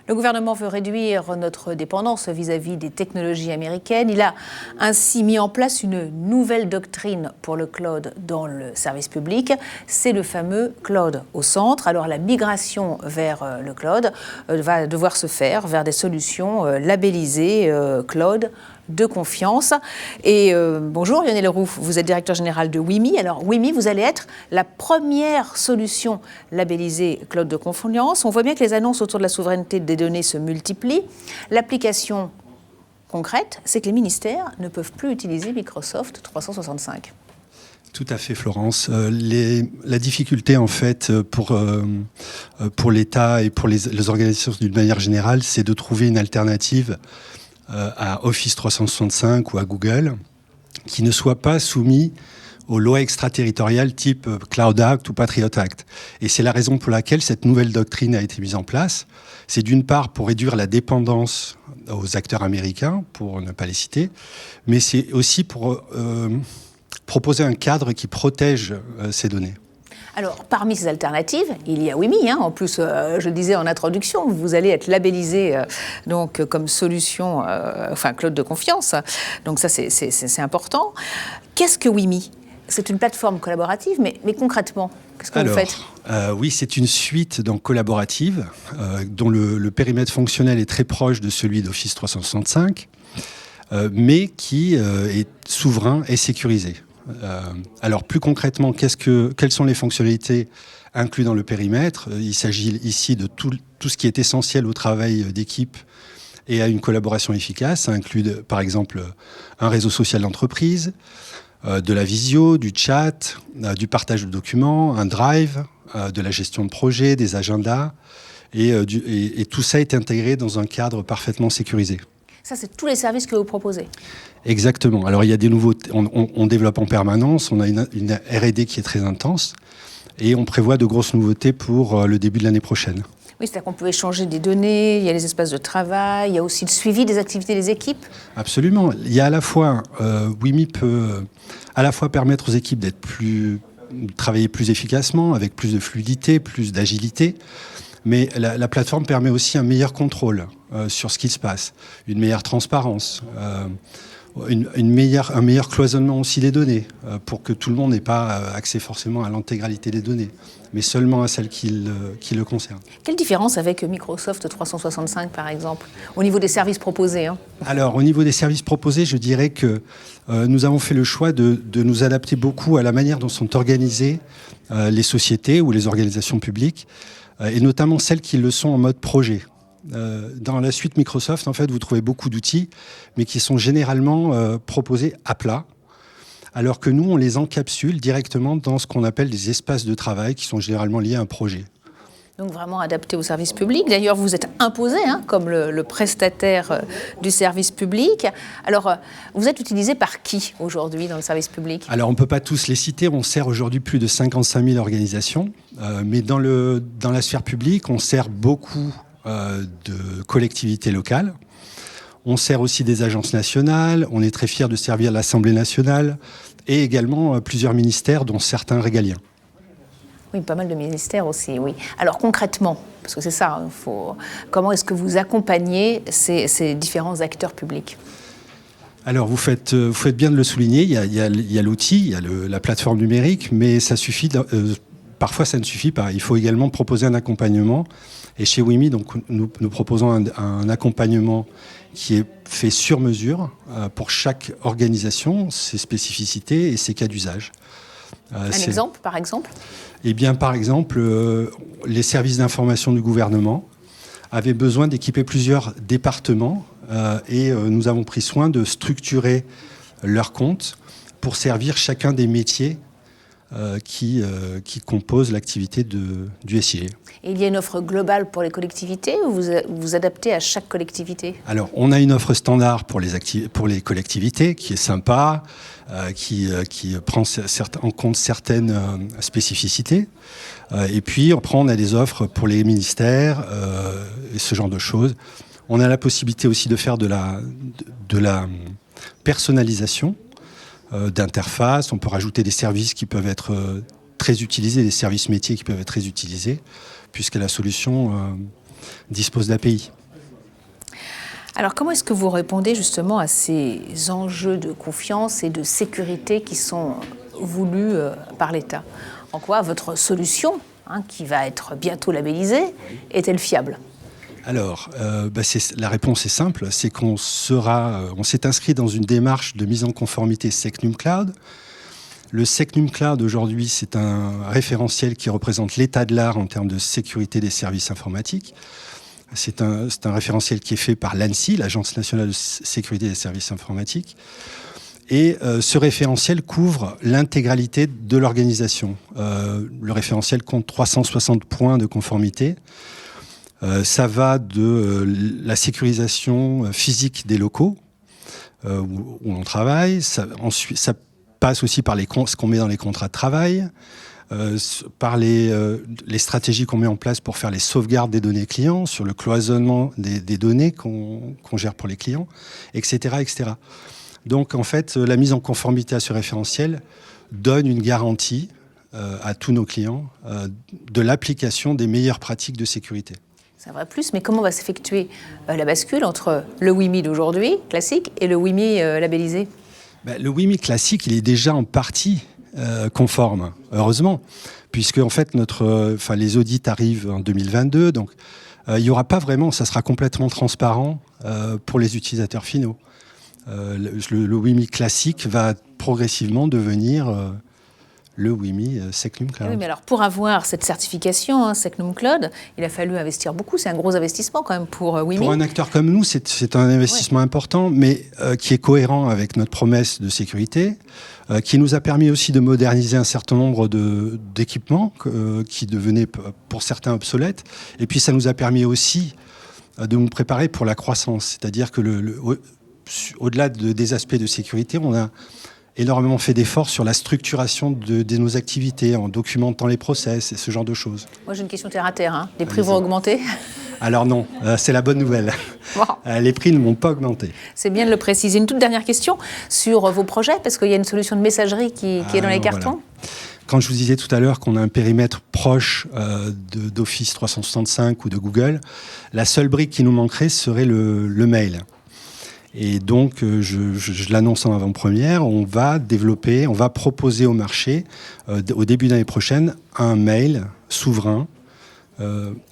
Le gouvernement veut réduire notre dépendance vis-à-vis des technologies américaines. Il a ainsi mis en place une nouvelle doctrine pour le cloud dans le service public. C'est le fameux cloud au centre. Alors la migration vers le cloud va devoir se faire vers des solutions labellisées cloud de confiance. Et bonjour Lionel Leroux, vous êtes directeur général de WIMI. Alors WIMI, vous allez être la première solution labellisée cloud de confiance. On voit bien que les annonces autour de la souveraineté des données se multiplient. L'application concrète, c'est que les ministères ne peuvent plus utiliser Microsoft 365. Tout à fait, Florence. La difficulté, en fait, pour l'État et pour les organisations d'une manière générale, c'est de trouver une alternative à Office 365 ou à Google, qui ne soit pas soumis aux lois extraterritoriales type Cloud Act ou Patriot Act. Et c'est la raison pour laquelle cette nouvelle doctrine a été mise en place. C'est d'une part pour réduire la dépendance aux acteurs américains, pour ne pas les citer, mais c'est aussi pour proposer un cadre qui protège ces données. Alors, parmi ces alternatives, il y a WIMI. En plus, je le disais en introduction, vous allez être labellisé donc, comme solution, cloud de confiance. Donc ça, c'est important. Qu'est-ce que WIMI ? C'est une plateforme collaborative, mais concrètement, qu'est-ce que vous faites ? Oui, c'est une suite donc, collaborative dont le périmètre fonctionnel est très proche de celui d'Office 365, mais qui est souverain et sécurisé. Alors plus concrètement, quelles sont les fonctionnalités incluses dans le périmètre ? Il s'agit ici de tout ce qui est essentiel au travail d'équipe et à une collaboration efficace. Ça inclut par exemple un réseau social d'entreprise, de la visio, du chat, du partage de documents, un drive, de la gestion de projet, des agendas. Et tout ça est intégré dans un cadre parfaitement sécurisé. Ça, c'est tous les services que vous proposez. Exactement. Alors, il y a des nouveautés. On développe en permanence. On a une R&D qui est très intense. Et on prévoit de grosses nouveautés pour le début de l'année prochaine. Oui, c'est-à-dire qu'on peut échanger des données, il y a les espaces de travail, il y a aussi le suivi des activités des équipes. Absolument. Il y a à la fois... WIMI peut à la fois permettre aux équipes travailler plus efficacement, avec plus de fluidité, plus d'agilité. Mais la plateforme permet aussi un meilleur contrôle sur ce qui se passe, une meilleure transparence, un meilleur cloisonnement aussi des données, pour que tout le monde n'ait pas accès forcément à l'intégralité des données, mais seulement à celles qui le concernent. Quelle différence avec Microsoft 365, par exemple, au niveau des services proposés Alors, au niveau des services proposés, je dirais que nous avons fait le choix de nous adapter beaucoup à la manière dont sont organisées les sociétés ou les organisations publiques, et notamment celles qui le sont en mode projet. Dans la suite Microsoft, en fait, vous trouvez beaucoup d'outils, mais qui sont généralement proposés à plat, alors que nous, on les encapsule directement dans ce qu'on appelle des espaces de travail qui sont généralement liés à un projet. Donc vraiment adapté au service public. D'ailleurs, vous êtes imposé comme le prestataire du service public. Alors, vous êtes utilisé par qui aujourd'hui dans le service public ? Alors, on ne peut pas tous les citer. On sert aujourd'hui plus de 55 000 organisations. Mais dans la sphère publique, on sert beaucoup de collectivités locales. On sert aussi des agences nationales. On est très fiers de servir l'Assemblée nationale et également plusieurs ministères, dont certains régaliens. Oui, pas mal de ministères aussi, oui. Alors concrètement, parce que c'est ça, comment est-ce que vous accompagnez ces différents acteurs publics ? Alors vous faites bien de le souligner, il y a l'outil, il y a la plateforme numérique, mais ça suffit, parfois ça ne suffit pas. Il faut également proposer un accompagnement. Et chez WIMI, donc, nous proposons un accompagnement qui est fait sur mesure pour chaque organisation, ses spécificités et ses cas d'usage. Un exemple, par exemple ? Eh bien, par exemple, les services d'information du gouvernement avaient besoin d'équiper plusieurs départements et nous avons pris soin de structurer leurs comptes pour servir chacun des métiers qui composent l'activité du SIG. Et il y a une offre globale pour les collectivités ou vous adaptez à chaque collectivité ? Alors, on a une offre standard pour les collectivités qui est sympa, qui prend en compte certaines spécificités. Et puis, après, on a des offres pour les ministères et ce genre de choses. On a la possibilité aussi de faire de la personnalisation d'interface. On peut rajouter des services qui peuvent être très utilisés, des services métiers qui peuvent être très utilisés, puisque la solution dispose d'API. Alors comment est-ce que vous répondez justement à ces enjeux de confiance et de sécurité qui sont voulus par l'État? En quoi votre solution, qui va être bientôt labellisée, est-elle fiable? Alors, la réponse est simple, c'est on s'est inscrit dans une démarche de mise en conformité SecNum Cloud. Le SecNum Cloud, aujourd'hui, c'est un référentiel qui représente l'état de l'art en termes de sécurité des services informatiques. C'est un référentiel qui est fait par l'ANSSI, l'Agence nationale de sécurité des services informatiques. Et ce référentiel couvre l'intégralité de l'organisation. Le référentiel compte 360 points de conformité. Ça va de la sécurisation physique des locaux où on travaille. Ensuite, ça passe aussi par ce qu'on met dans les contrats de travail, par les stratégies qu'on met en place pour faire les sauvegardes des données clients, sur le cloisonnement des données qu'on gère pour les clients, etc., etc. Donc, en fait, la mise en conformité à ce référentiel donne une garantie à tous nos clients de l'application des meilleures pratiques de sécurité. C'est un vrai plus, mais comment va s'effectuer la bascule entre le WIMI d'aujourd'hui, classique, et le WIMI labellisé? Le WIMI classique, il est déjà en partie conforme, heureusement, puisque en fait les audits arrivent en 2022, donc il n'y aura pas vraiment, ça sera complètement transparent pour les utilisateurs finaux. Le WIMI classique va progressivement devenir le WIMI SecNum Cloud. Oui, mais alors pour avoir cette certification SecNum Cloud, il a fallu investir beaucoup. C'est un gros investissement quand même pour WIMI. Pour un acteur comme nous, c'est un investissement important, mais qui est cohérent avec notre promesse de sécurité, qui nous a permis aussi de moderniser un certain nombre d'équipements qui devenaient pour certains obsolètes. Et puis ça nous a permis aussi de nous préparer pour la croissance. C'est-à-dire que au-delà des aspects de sécurité, on a énormément fait d'efforts sur la structuration de nos activités, en documentant les process et ce genre de choses. Moi, j'ai une question terre à terre. Les prix vont augmenter? Alors non, c'est la bonne nouvelle. Wow. Les prix ne vont pas augmenter. C'est bien de le préciser. Une toute dernière question sur vos projets, parce qu'il y a une solution de messagerie qui est dans les cartons. Voilà. Quand je vous disais tout à l'heure qu'on a un périmètre proche d'Office 365 ou de Google, la seule brique qui nous manquerait serait le mail. Et donc, je l'annonce en avant-première, on va proposer au marché, au début d'année prochaine, un mail souverain,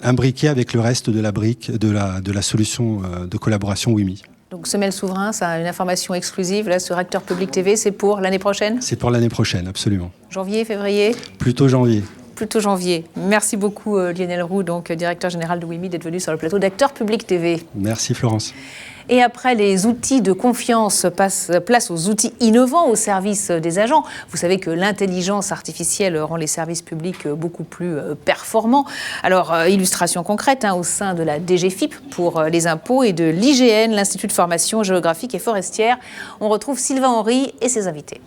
imbriqué avec le reste de la brique de la solution de collaboration WIMI. Donc ce mail souverain, ça a une information exclusive là, sur Acteur Public TV, c'est pour l'année prochaine? C'est pour l'année prochaine, absolument. Janvier, février? Plutôt janvier. Plutôt janvier. Merci beaucoup Lionel Roux, donc directeur général de WIMI, d'être venu sur le plateau d'Acteur Public TV. Merci Florence. Et après les outils de confiance, place aux outils innovants au service des agents. Vous savez que l'intelligence artificielle rend les services publics beaucoup plus performants. Alors, illustration concrète au sein de la DGFiP pour les impôts et de l'IGN, l'Institut de formation géographique et forestière. On retrouve Sylvain Henry et ses invités.